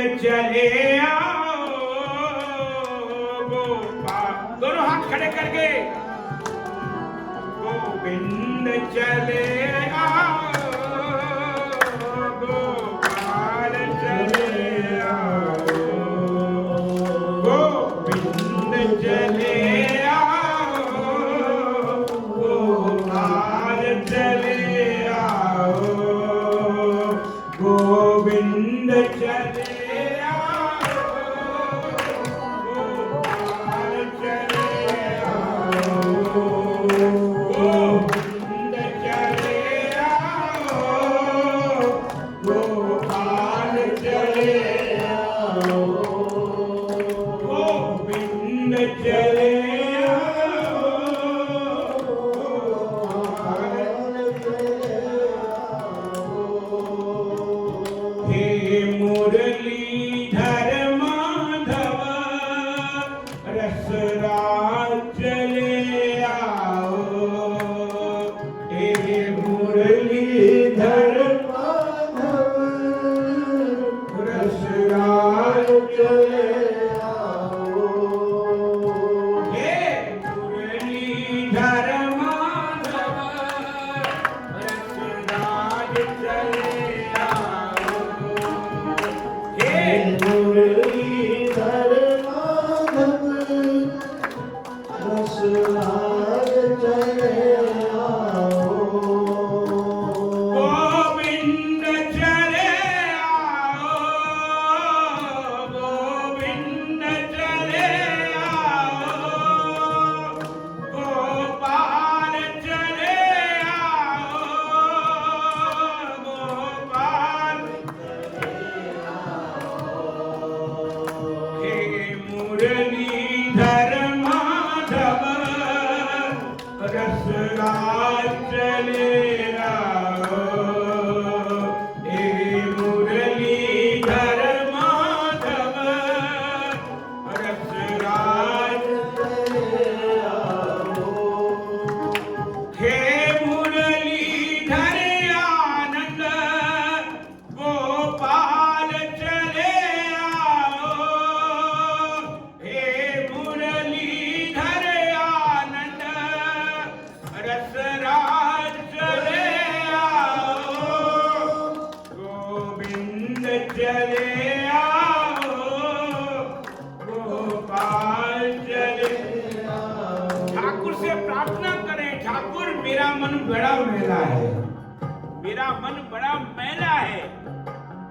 चले आओ गोपाल, दोनों हाथ खड़े करके गोविंद चले आओ गोपाल चले आओ गोविंद चले आओ गोपाल चले आओ गोविंद चले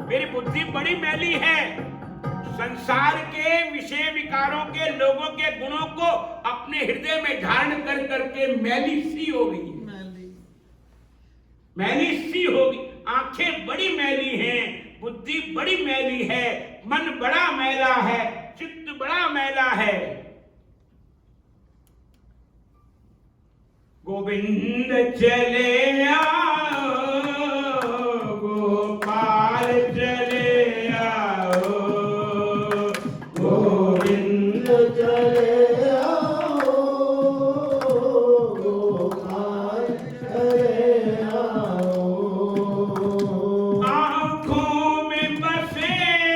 मेरी बुद्धि बड़ी मैली है। संसार के विषय विकारों के लोगों के गुणों को अपने हृदय में धारण कर करके मैली सी हो गई, मैली सी हो गई। आंखें बड़ी मैली हैं, बुद्धि बड़ी मैली है, मन बड़ा मैला है, चित्त बड़ा मैला है। गोविंद चले आओ गोपाल चले आओ गोविंद चले आओ गोपाल चले आओ। आँखों में बसे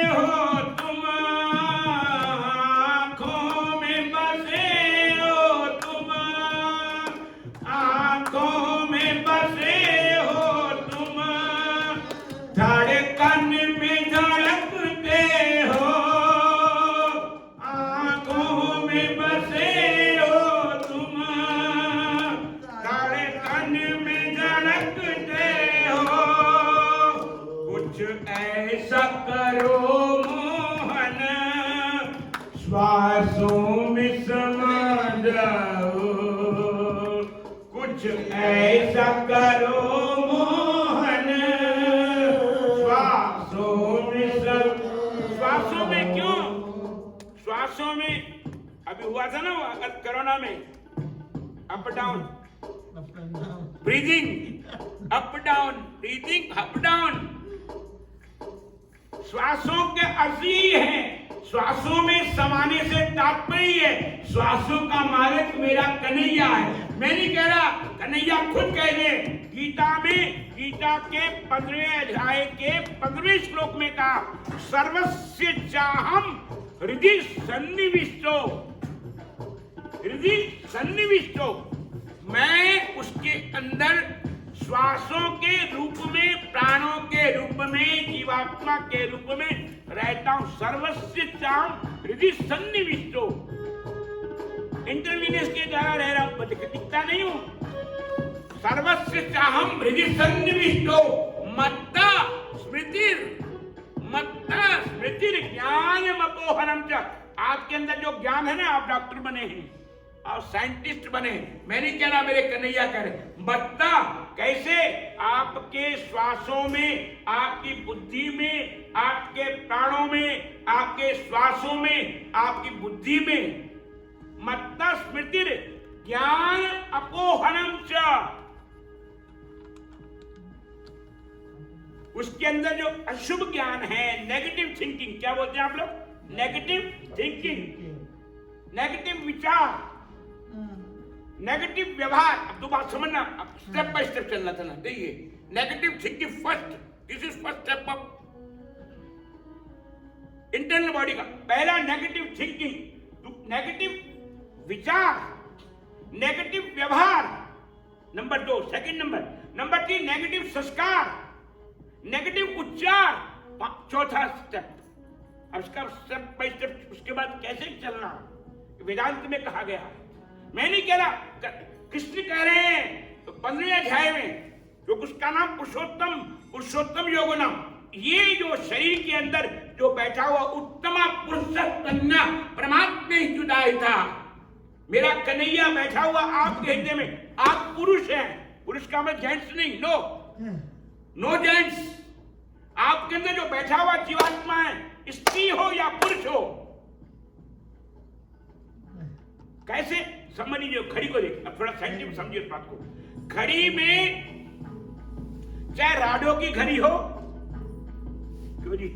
हो तुम, आँखों में बसे हो तुम, आँखों में बसे हो तुम, धड़कन में धड़कते हो। आँखों में बसे हो तुम, धड़कन में धड़कते हो। कुछ ऐसा करो मोहन, श्वासों में समा जाओ। कुछ ऐसा करो मोहन, श्वासों में सब। श्वासों में क्यों? श्वासों में अभी हुआ था ना कोरोना में, up down breathing, up down breathing, up down. श्वासों के अर्थ ही है। श्वासों में समाने से तात्पर्य है श्वासों का मालिक मेरा कन्हैया है। मैं नहीं कह रहा, कन्हैया खुद कह दे गीता में गीता के 15वें अध्याय के 15वें श्लोक में कहा, सर्वस्य चाहम हृदय सन्निविष्टो, हृदय सन्निविष्टो, मैं उसके अंदर श्वासों के रूप में, प्राणों के रूप में, जीवात्मा के रूप में रहता हूं। सर्वस्य चाहम हृदय सन्निविष्टो, इंटरवीनियस के द्वारा रह रहा हूं, दिखता नहीं हूं। सर्वस्य चाहम हृदय सन्निविष्टो मत्ता स्मृतिर, मत्ता स्मृतिर ज्ञानमपोहनम च। आपके अंदर जो ज्ञान है ना, आप डॉक्टर बने हैं और साइंटिस्ट बने, मैं नहीं कह रहा मेरे कन्हैया करे, मत्ता कैसे? आपके श्वासों में, आपकी बुद्धि में, आपके प्राणों में, आपके श्वासों में, आपकी बुद्धि में, मत्ता स्मृतिर ज्ञान अपोहनम च। उसके अंदर जो अशुभ ज्ञान है, नेगेटिव थिंकिंग, क्या बोलते हैं आप लोग? नेगेटिव थिंकिंग, नेगेटिव विचार, नेगेटिव व्यवहार। अब तो बात समझना, अब स्टेप बाय स्टेप चलना था ना। देखिए, negative thinking first, this is first step of internal body का। पहला नेगेटिव थिंकिंग, नेगेटिव विचार, नेगेटिव व्यवहार, नंबर 2। सेकंड नंबर 3 नेगेटिव संस्कार, नेगेटिव उच्चार, 4था स्टेप। अब इसका स्टेप बाय स्टेप उसके बाद कैसे चलना, वेदांत में कहा गया है। मैं नहीं कह रहा, कृष्ण कह रहे हैं तो 15वें अध्याय में, जो उसका नाम पुरुषोत्तम योग नाम, ये जो शरीर के अंदर जो बैठा हुआ उत्तमा पुरुष कन्या परमात्मा ही जुदाई था। मेरा कन्हैया बैठा हुआ आपके हृदय में, आप पुरुष हैं। पुरुष का मतलब जेंट्स नहीं, नो जेंट्स। आपके अंदर जो बैठा हुआ जीवात्मा है, स्त्री हो या पुरुष हो, कैसे समझ लीजिए। घड़ी को देखिए, अब थोड़ा साइंटिफिक समझिए इस बात को। घड़ी में चाहे राडो की घड़ी हो, क्यों जी,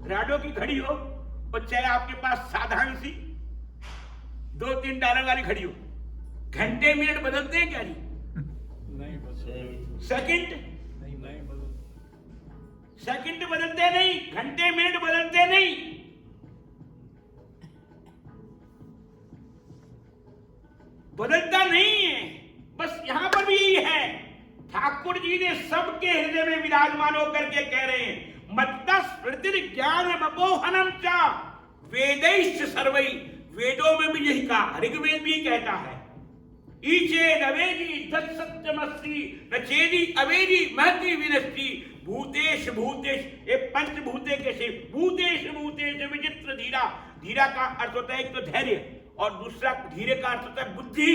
राडो की घड़ी हो, और चाहे आपके पास साधारण सी 2-3 डालर वाली घड़ी हो, घंटे मिनट बदलते हैं क्या जी? नहीं बदलते। सेकंड नहीं बदलते। सेकंड बदलते नहीं, घंटे मिनट बदलते नहीं। बदलता नहीं है। बस यहां पर भी यही है। ठाकुर जी ने सबके हृदय में विराजमान होकर के कह रहे हैं, मत्ता स्मृति ज्ञान अपोहनम च वेदैश्च सर्वै। वेदों में भी यही कहा, ऋग्वेद भी कहता है, ईचेद अवेदी तत्सत्यमस्ति नचेदी अवेदी महति विनष्टि भूतेश भूतेश। ये पंचभूते कैसे? भूतेश भूतेश विचित्र धीरा। धीरा का अर्थ होता है एक तो धैर्य, और दूसरा धीरे का अर्थ होता है बुद्धि।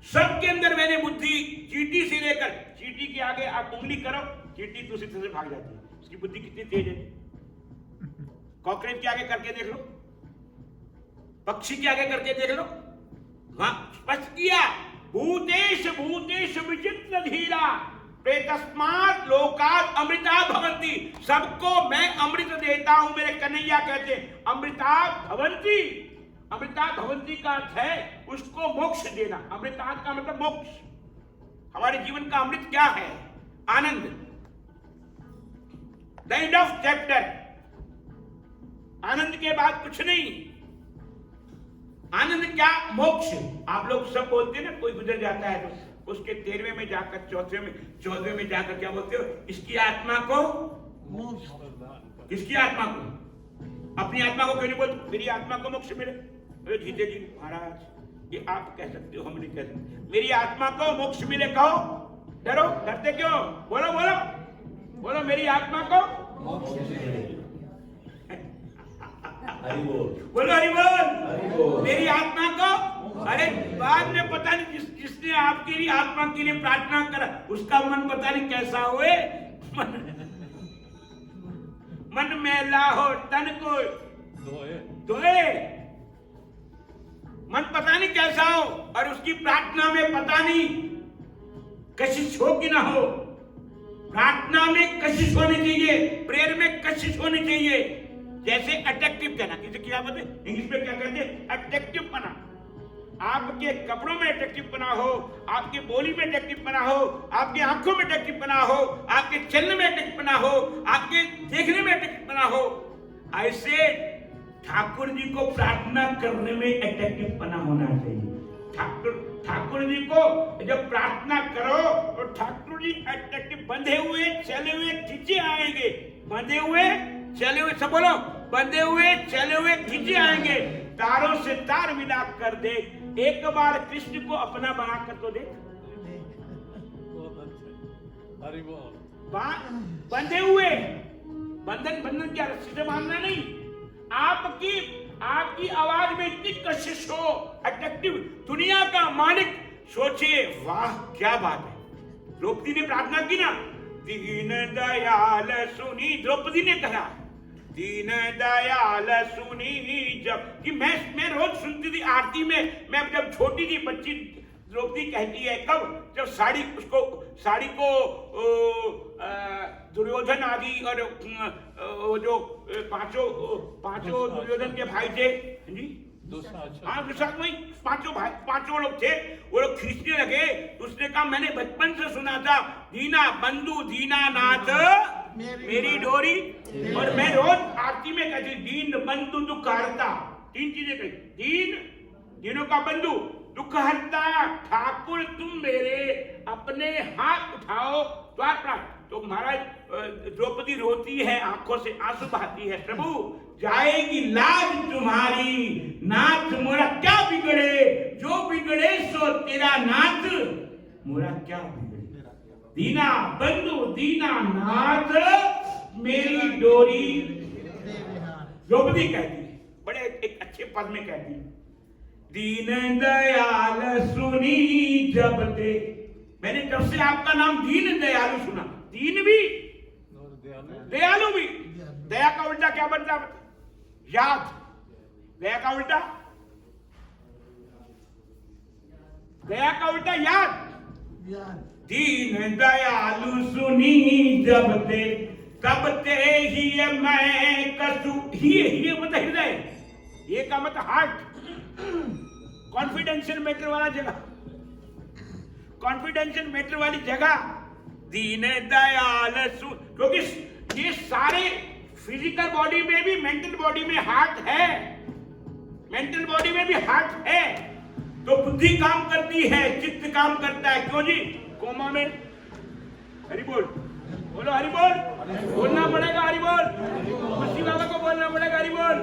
सबके अंदर मैंने बुद्धि, चींटी से लेकर, चींटी के आगे आप उंगली करो, चींटी दूसरी तरफ से भाग जाती है। उसकी बुद्धि कितनी तेज है। कॉकरोच के आगे करके देख लो, पक्षी के आगे करके देख लो, वहां स्पष्ट किया, भूतेश भूतेश विचित्र धीरा प्रेतस्मात् लोकात् अमृता भवन्ति। सबको मैं अमृत देता हूं, मेरे कन्हैया कहते हैं अमृता भवन्ति। अमृता भवन्ति का अर्थ है उसको मोक्ष देना। अमृता का मतलब मोक्ष। हमारे जीवन का अमृत क्या है? आनंद। The end of chapter. आनंद के बाद कुछ नहीं। आनंद क्या? मोक्ष। आप लोग सब बोलते हैं ना, कोई गुजर जाता है तो उसके 13वें में जाकर 14वें में जाकर क्या बोलते हो? इसकी आत्मा को मोक्ष। किसकी आत्मा को? अपनी आत्मा को क्यों नहीं बोलते? मेरी आत्मा को मोक्ष मिले। अरे जीते जी महाराज, ये आप कह सकते हो, हम नहीं कह सकते। मेरी आत्मा को मोक्ष मिले कहो। डरो, डरते क्यों? बोलो बोलो बोलो, मेरी आत्मा को मोक्ष मिले। हरि बोल। बोलो हरि बोल। मेरी आत्मा को। अरे बाद में पता नहीं जिसने आपके लिए आत्मा के लिए प्रार्थना करा, उसका मन पता नहीं कैसा हुए। मन मैला हो, तन को धोए। मन पता नहीं कैसा हो, और उसकी प्रार्थना में पता नहीं कशिश हो कि ना हो। प्रार्थना में कशिश होनी चाहिए, प्रेयर में कशिश होनी चाहिए। जैसे अट्रैक्टिव कहना, किसी क्या बोलते इंग्लिश में क्या कहते हैं? अट्रैक्टिव बना। आपके कपड़ों में अट्रैक्टिव बना हो, आपके बोली में अट्रैक्टिव बना हो, आपकी आंखों में अट्रैक्टिव बना हो, आपके चलने में अट्रैक्टिव बना हो, आपके देखने में अट्रैक्टिव बना हो, ऐसे ठाकुर जी को प्रार्थना करने में अट्रैक्टिव बना होना चाहिए। ठाकुर जी को जब प्रार्थना करो तो ठाकुर जी अट्रैक्टिव बंधे हुए चले हुए खींचे आएंगे, बंधे हुए चले हुए, सब बोलो, बंधे हुए चले हुए खींचे आएंगे। तारों से तार मिलाप कर दे, एक बार कृष्ण को अपना बना कर तो देख। बहुत अच्छा, हरि बोल। बंधे हुए, बंधन क्या रस्सी से बांधना नहीं, आपकी आवाज में इतनी कशिश हो, अट्रैक्टिव, दुनिया का मालिक सोचिए, वाह क्या बात है। द्रौपदी ने प्रार्थना की ना, दीन दयाल सुनी, द्रौपदी ने कहा दीन दयाल सुनी, जब कि मैं रोज सुनती थी आरती में, मैं जब छोटी थी बच्ची, द्रौपदी कहती है कब, जब साड़ी को दुर्योधन आदि और जो पांचों दुर्योधन के भाई थे जी, हाँ दुशासन में पांचों लोग थे, वो लोग खींचने लगे। उसने कहा मैंने बचपन से सुना था, दीना बंधु दीना नाथ मेरी डोरी, और मैं रोज आरती में कहती दीन बंधु दुख हरता, 3 चीजें कही, दीनों का बंधु, दुख हरता, ठाकुर तुम मेरे अपने हाथ उठाओ द्वार प्राप्त। तो महाराज द्रौपदी रोती है, आंखों से आंसू बहाती है, प्रभु जाएगी लाज तुम्हारी, नाथ मोरा क्या बिगड़े, जो बिगड़े सो तेरा नाथ मोरा क्या बिगड़े, दीना बंधु दीना नाथ मेरी डोरी। द्रौपदी कहती है, बड़े एक अच्छे पद में कहती है, दीन दयाल सुनी जब दे, मैंने जब से आपका नाम दीन दयालु सुना, दीन भी दयालु भी, दया का उल्टा क्या बनता है, याद, दया का उल्टा, दया का उल्टा याद, दीन दयालु सुनी जब दे, तब ते ही मैं कसू, ही मतलब हृदय, ये का मतलब हार्ट, कॉन्फिडेंशियल मैटर वाला जगह, कॉन्फिडेंशियल मैटर वाली जगह, दीन दयाल सु, क्योंकि ये सारे फिजिकल बॉडी में भी, मेंटल बॉडी में हार्ट है, मेंटल बॉडी में भी हार्ट है, तो बुद्धि काम करती है, चित्त काम करता है, क्यों जी, कोमा में, हरि बोल, बोलो हरि बोल, बोलना पड़ेगा हरि बोल, मसीह बाबा को बोलना पड़ेगा हरि बोल,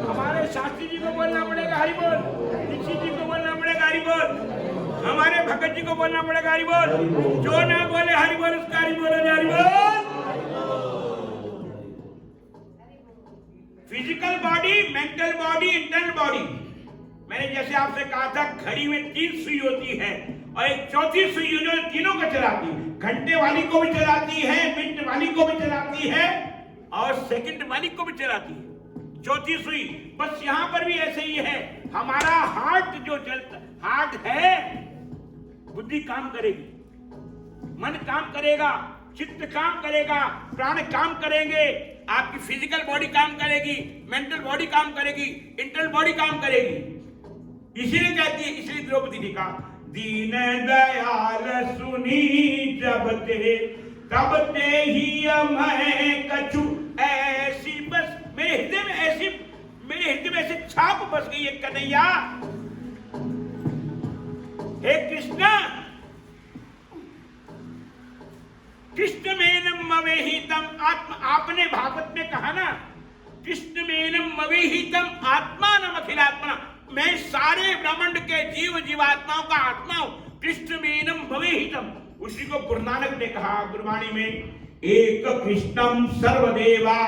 हमारे शास्त्री जी को बोलना पड़ेगा हरि बोल, दीक्षित जी को बोलना पड़ेगा हरि बोल, हमारे भगत जी को बोलना पड़ेगा हरि बोल, जो ना बोले हरि बोल उसका हरि बोल, हरि बोल। Physical body, mental body, internal body, मैंने जैसे आपसे कहा था घड़ी में 3 सुई होती है और एक चौथी सुई जो तीनों को चलाती है, घंटे वाली को भी चलाती है, मिनट वाली को भी चलाती है और सेकंड वाली को भी चलाती है, चौथी सुई। बस यहां पर भी ऐसे ही है, हमारा हार्ट जो चलता, हार्ट है, बुद्धि काम करेगी, मन काम करेगा, चित्त काम करेगा, प्राण काम करेंगे, आपकी फिजिकल बॉडी काम करेगी, मेंटल बॉडी काम करेगी, इंटरनल बॉडी काम करेगी। इसीलिए कहती है, इसलिए द्रौपदी ने कहा दीन दयाल सुनी जब ते, तब ते ही मैं कछु ऐसी, बस मेरे हृदय में ऐसी, मेरे हृदय में ऐसी छाप बस गई है कन्हैया, हे कृष्ण, कृष्ण मेनम मवेहितम आत्मा, आपने भागवत में कहा ना, कृष्ण मेनम मवेहितम आत्मानम अखिलात्मा, मैं सारे ब्रह्मांड के जीव जीवात्माओं का आत्मा हूं, कृष्ण मेनम मवेहितम। उसी को गुरु नानक ने कहा गुरबाणी में, एक कृष्णम सर्वदेवा,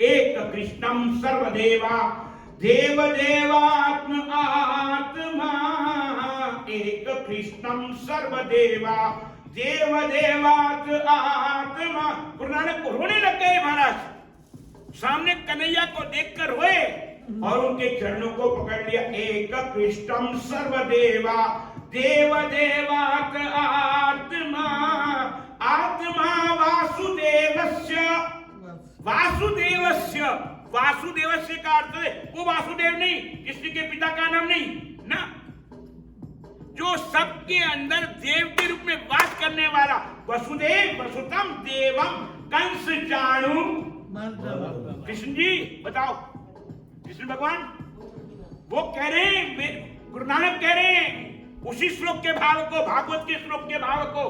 एक कृष्णम सर्वदेवा, देव देवात्म आत्मा, एक कृष्णम सर्वदेवा, देव देवात आत्मा। गुरु नानक को रोने लग गए महाराज, सामने कन्हैया को देखकर रोए और उनके चरणों को पकड़ लिया, एक कृष्णम सर्वदेवा, देव देवात आत्मा, आत्मा वासुदेवस्य, वासुदेवस्य, वासुदेवस्य का अर्थ है वो वासुदेव नहीं, किसी के पिता का नाम नहीं ना, जो सबके अंदर देव के रूप में वास करने वाला, वसुदेव वसुतम देवम कंस चाणु। कृष्ण जी बताओ, कृष्ण भगवान वो कह रहे हैं, गुरु नानक कह रहे हैं उसी श्लोक के भाव को, भागवत के श्लोक के भाव को,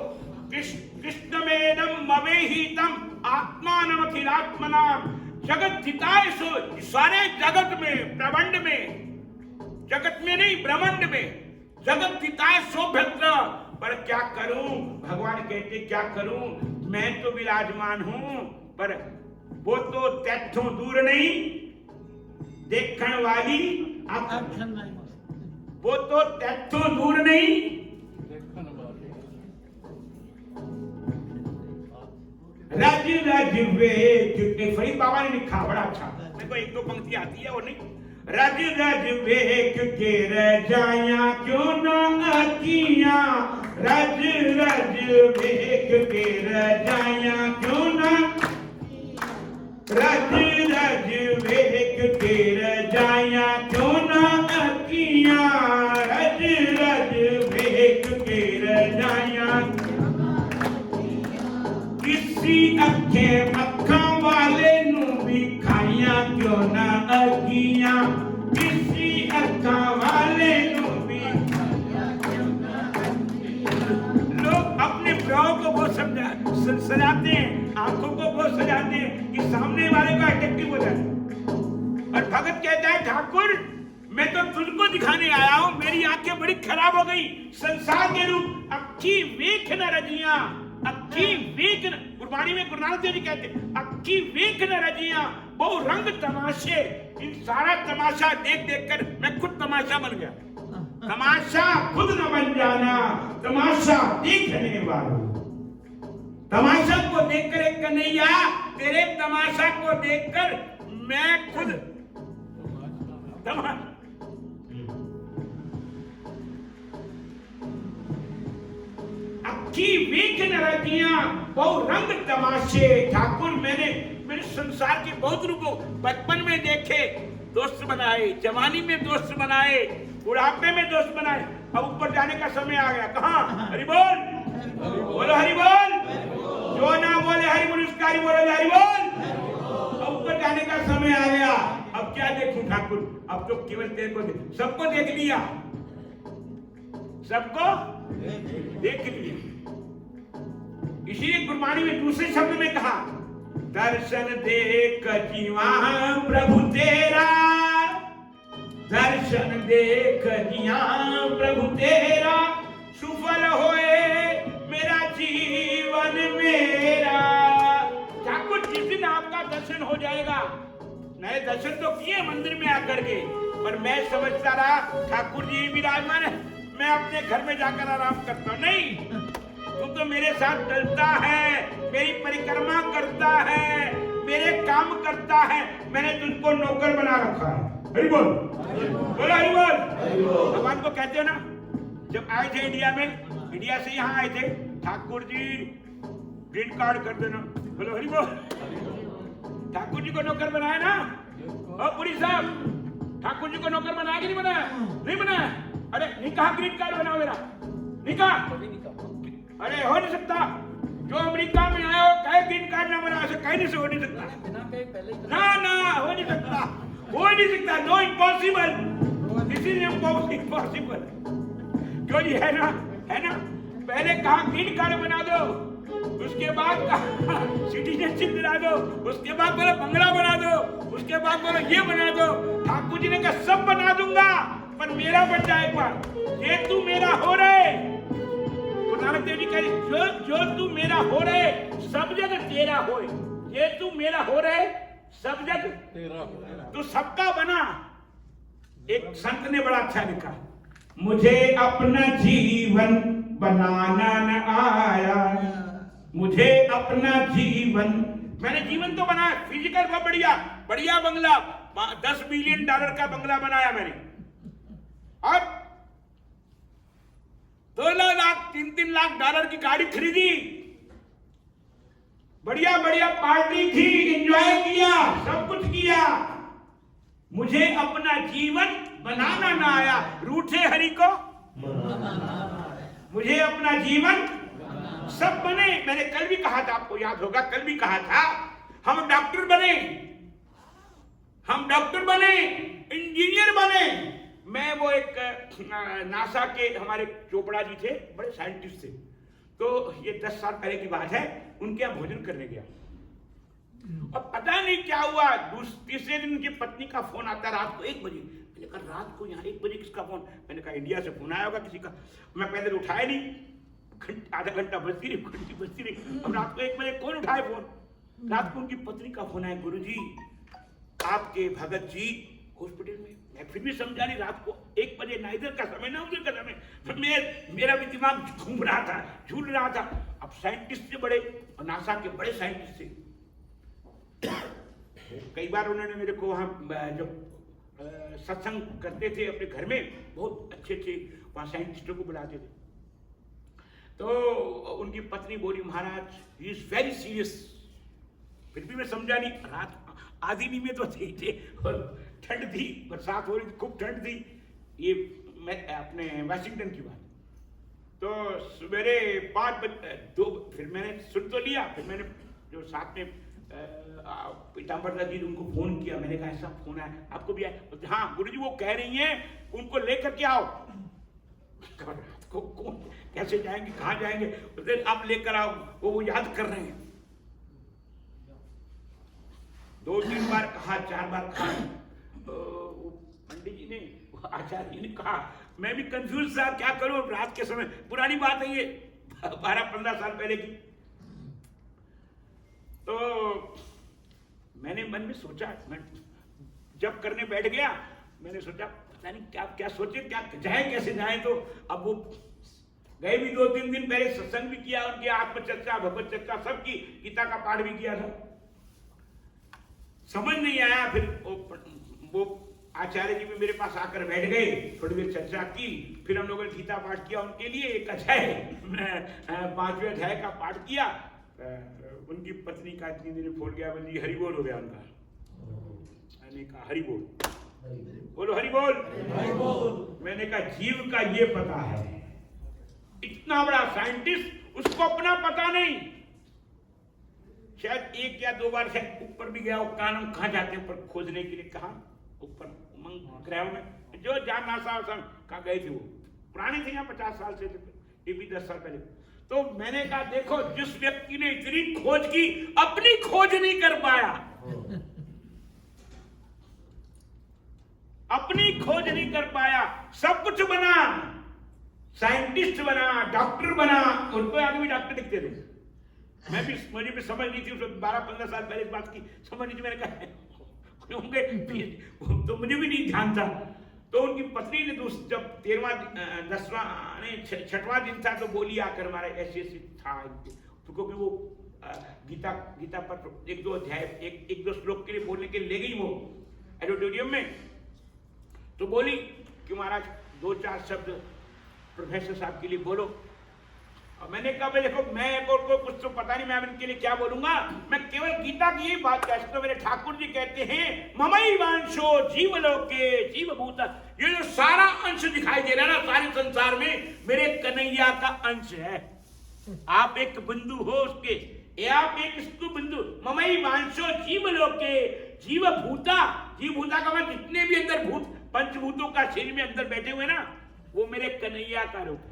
कृष्णमेनम मवेहितम आत्मानम अखिलात्मनाम जगत हिताय सो। सारे जगत में, ब्रह्मांड में, जगत में नहीं ब्रह्मांड में, जगत हिताय सौभद्र। पर क्या करूं, भगवान कहते क्या करूं, मैं तो विराजमान हूं, पर वो तो तैथों दूर नहीं देखण वाली आंख, वो तो तैथों दूर नहीं। रज रज वेख, फरीद बाबा ने लिखा बड़ा अच्छा, मेरे को एक दो पंक्ति आती है और नहीं। रज रज वेख के रजाया क्यों ना अखियां, रज रज वेख के रजाया क्यों ना, रज रज वेख के रजाया क्यों ना अखियां, रज रज वेख के रजाया। किसी अखां वाले नू भी खाइया क्यों ना अखियां, किसी अखां वाले नू भी। लोग अपने भाव को बहुत सजाते हैं, आंखों को बहुत सजाते हैं कि सामने वाले का अट्रैक्टिव हो जाए। और भगत कहता है ठाकुर मैं तो तुझको दिखाने आया हूं, मेरी आंखें बड़ी खराब हो गई संसार के रूप। अक्खी वेख न रजिया, अक्खी वेख न, गुरबाणी में गुरु नानक देव जी कहते अक्खी वेख न रजिया, बहु रंग तमाशे। इन सारा तमाशा देख देख कर मैं खुद तमाशा बन गया। तमाशा खुद न बन जाना, तमाशा देखने वालों। तमाशा को देखकर एक कन्हैया, तेरे तमाशा को देखकर मैं खुद तमाशा। अक्खी वेख न रजिया, बहु रंग तमाशे। ठाकुर मैंने मेरे संसार के बहुत रूपों बचपन में देखे, दोस्त बनाए, जवानी में दोस्त बनाए, बुढ़ापे में दोस्त बनाए। अब ऊपर जाने का समय आ गया। कहाँ? हरि बोल, बोलो हरि बोल। जो ना बोले हरि बोल उसका हरि बोलो हरि बोल। अब ऊपर जाने का समय आ गया। अब क्या देखूं ठाकुर, अब तो केवल तेरे को सबको देख लिया, सबको देख लिया। इसीलिए गुरबाणी में दूसरे शब्द में कहा दर्शन देख जीवा प्रभु तेरा, दर्शन देख जिया प्रभु तेरा, सुफल होए मेरा जीवन मेरा। ठाकुर जिस दिन आपका दर्शन हो जाएगा, मैंने दर्शन तो किए मंदिर में आकर के, पर मैं समझता रहा ठाकुर जी विराजमान है, मैं अपने घर में जाकर आराम करता हूं। नहीं, तू तो मेरे साथ चलता है, मेरी परिक्रमा करता है, मेरे काम करता है। मैंने तुझको नौकर बना रखा है। हरि बोल, बोलो हरि बोल। भगवान को कहते हो ना, जब आए थे इंडिया में, इंडिया से यहाँ आए थे, ठाकुर जी ग्रीन कार्ड कर देना। बोलो हरि बोल। ठाकुर जी को नौकर बनाया ना, और पुरी साहब ठाकुर जी को नौकर बनाया कि नहीं बनाया? नहीं बनाया। अरे नहीं कहा ग्रीन कार्ड बनाओ मेरा, नहीं कहा। अरे हो नहीं सकता, जो अमेरिका में आया हो कहे ग्रीन कार्ड ना बना, कहीं नहीं से हो नहीं सकता। ना ना हो नहीं सकता, हो नहीं सकता। No impossible, this is impossible. क्यों जी, है ना, है ना। पहले कहा ग्रीन कार्ड बना दो, उसके बाद कहा सिटीजनशिप दिला दो, उसके बाद बोला बंगला बना दो, उसके बाद बोला ये बना दो। ठाकुर जी ने कहा सब बना दूंगा, पर मेरा बन जाए एक बार। ये तू मेरा हो रहे, नानक देव जी कह रहे जो तू मेरा हो रहे सब जग तेरा होए। ये तू मेरा हो रहे सब जग तेरा हो, तू सबका बना। एक संत ने बड़ा अच्छा लिखा, मुझे अपना जीवन बनाना न आया, मुझे अपना जीवन, मैंने जीवन तो बनाया, फिजिकल बहुत बढ़िया बढ़िया बंगला, $10 बिलियन का बंगला बनाया मैंने, और 2 लाख $3 लाख की गाड़ी खरीदी, बढ़िया बढ़िया पार्टी थी, एंजॉय किया, सब कुछ किया। मुझे अपना जीवन बनाना ना आया। रूठे हरि को मुझे अपना जीवन सब बने। मैंने कल भी कहा था, आपको याद होगा, कल भी कहा था, हम डॉक्टर बने, हम डॉक्टर बने, इंजीनियर बने। मैं वो एक नासा के हमारे चोपड़ा जी थे, बड़े साइंटिस्ट थे, तो ये 10 साल पहले की बात है, उनके यहाँ भोजन करने गया और पता नहीं क्या हुआ, तीसरे दिन उनकी पत्नी का फोन आता रात को 1 बजे। मैंने कहा रात को यहाँ 1 बजे किसका फोन? मैंने कहा इंडिया से फोन आया होगा किसी का। मैं पहले उठाया नहीं, आधा घंटा बजती रही, घंटी बजती रही। अब रात को 1 बजे कौन उठाए फोन? रात को उनकी पत्नी का फोन आया, गुरुजी आपके भगत जी हॉस्पिटल में। मैं फिर भी समझा नहीं, रात को 1 बजे, ना इधर का समय ना उधर का समय। मेरा भी दिमाग घूम रहा था, झूल रहा था। अब साइंटिस्ट से बड़े और नासा के बड़े साइंटिस्ट थे। कई बार उन्होंने मेरे को वहाँ जब सत्संग करते थे अपने घर में, बहुत अच्छे अच्छे वहाँ साइंटिस्टों को बुलाते थे। तो उनकी पत्नी बोली, महाराज ही इज वेरी सीरियस। फिर भी मैं समझा नहीं, रात आधी नींद में तो थे और ठंड थी, बरसात हो रही थी, खूब ठंड थी। ये मैं अपने वाशिंगटन की बात। तो सवेरे 5 बजे 2, फिर मैंने सुन तो लिया, फिर मैंने जो साथ में पीताम्बर दादी उनको फोन किया। मैंने कहा ऐसा फोन आया, आपको भी आया? बोलते हाँ गुरुजी वो कह रही हैं उनको लेकर के आओ। को कौन, कैसे जाएंगे, कहाँ जाएंगे? बोलते आप लेकर आओ, वो याद कर रहे हैं। 2-3 बार कहा, 4 बार कहा। पंडित जी ने, आचार्य जी ने कहा, मैं भी कंफ्यूज था क्या करूं। रात के समय, पुरानी बात है ये, 12-15 साल पहले की। तो मैंने मन में सोचा, मैं जब करने बैठ गया, मैंने सोचा पता नहीं क्या क्या सोचे, क्या जाए, कैसे जाए। तो अब वो गए भी 2-3 दिन पहले, सत्संग भी किया, उनकी आत्मचर्चा, भगवत चर्चा सब की, गीता का पाठ भी किया था। समझ नहीं आया। फिर वो आचार्य जी भी मेरे पास आकर बैठ गए, थोड़ी देर चर्चा की, फिर हम लोगों ने गीता पाठ किया उनके लिए। एक अध्याय, 5वें अध्याय का पाठ किया। उनकी पत्नी का इतनी देर फोड़ गया, बोली हरि बोल हो गया उनका। मैंने कहा हरि बोल, बोलो हरि बोल। मैंने कहा जीव का ये पता है, इतना बड़ा साइंटिस्ट, उसको अपना पता नहीं। शायद 1 या 2 बार शायद ऊपर भी गया, वो कानम कहाँ जाते हैं ऊपर खोजने के लिए, कहा ऊपर उमंग ग्रह में, जो जहाँ नासा कहाँ गए थे, वो पुराने थे यहाँ 50 साल से, ये भी 10 साल पहले। तो मैंने कहा देखो, जिस व्यक्ति ने इतनी खोज की, अपनी खोज नहीं कर पाया, अपनी खोज नहीं कर पाया, सब कुछ बना, साइंटिस्ट बना, डॉक्टर बना। उनको आदमी डॉक्टर दिखते थे। मैं भी, मुझे भी समझ नहीं थी, 12-15 साल पहले इस बात की समझ नहीं थी। मैंने कहा होंगे, तो मुझे भी नहीं ध्यान था। तो उनकी पत्नी ने जब 6वां दिन था, तो बोली आकर, हमारा ऐसे था, तो क्योंकि वो गीता पर 1-2 अध्याय, 1-2 श्लोक के लिए बोलने के लिए ले गई वो ऑडिटोरियम में। तो बोली कि महाराज 2-4 शब्द प्रोफेसर साहब के लिए बोलो। और मैंने कहा भाई देखो, मैं को कुछ तो पता नहीं, मैं इनके लिए क्या बोलूंगा। मैं केवल गीता की यही बात कहता हूं। मेरे ठाकुर जी कहते हैं, ममई वांशो जीवलोके जीवभूत। ये जो सारा अंश दिखाई दे रहा है ना सारे संसार में, मेरे कन्हैया का अंश है। आप एक बिंदु हो उसके, आप एक इसको बिंदु। ममई वांशो जीवलोके जीवभूता। जीवभूता का मतलब जितने भी अंदर भूत, पंचभूतों का शरीर में अंदर बैठे हुए ना, वो मेरे कन्हैया का रूप है।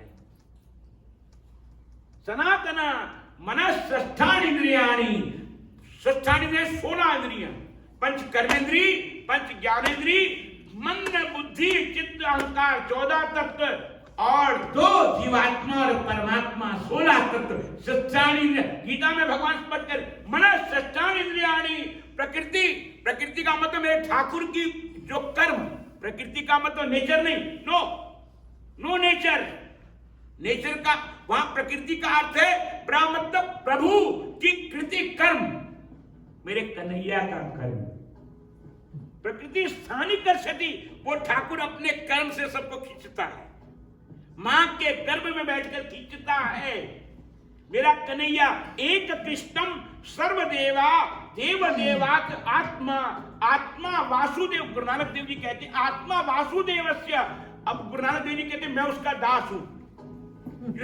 सनातना मनस्ष्ठानि इंद्रियाणि, स्वस्थानि इंद्रिय 16 इंद्रियां, 5 कर्मेंद्री, 5 ज्ञानेंद्री, मन बुद्धि चित्त अहंकार 14 तत्व और 2 जीवात्मा और परमात्मा 16 तत्व। स्वस्थानि, गीता में भगवान स्पष्ट कर, मनस्ष्ठानि इंद्रियाणि। प्रकृति, प्रकृति का मतलब मेरे ठाकुर की जो कर्म, प्रकृति का मतलब नेचर नहीं, नो नेचर। नेचर का वहां प्रकृति का अर्थ है मतलब प्रभु की कृति कर्म, मेरे कन्हैया का कर्म। प्रकृति स्थानिक कर्षति, वो ठाकुर अपने कर्म से सबको खींचता है, मां के गर्भ में बैठकर खींचता है। मेरा कन्हैया एक कृष्णम सर्वदेवा देवदेवात आत्मा। आत्मा वासुदेव, गुरु नानक देव जी कहते हैं, आत्मा वासुदेवस्य अब गुरु नानक देव जी कहते मैं उसका दास हूं।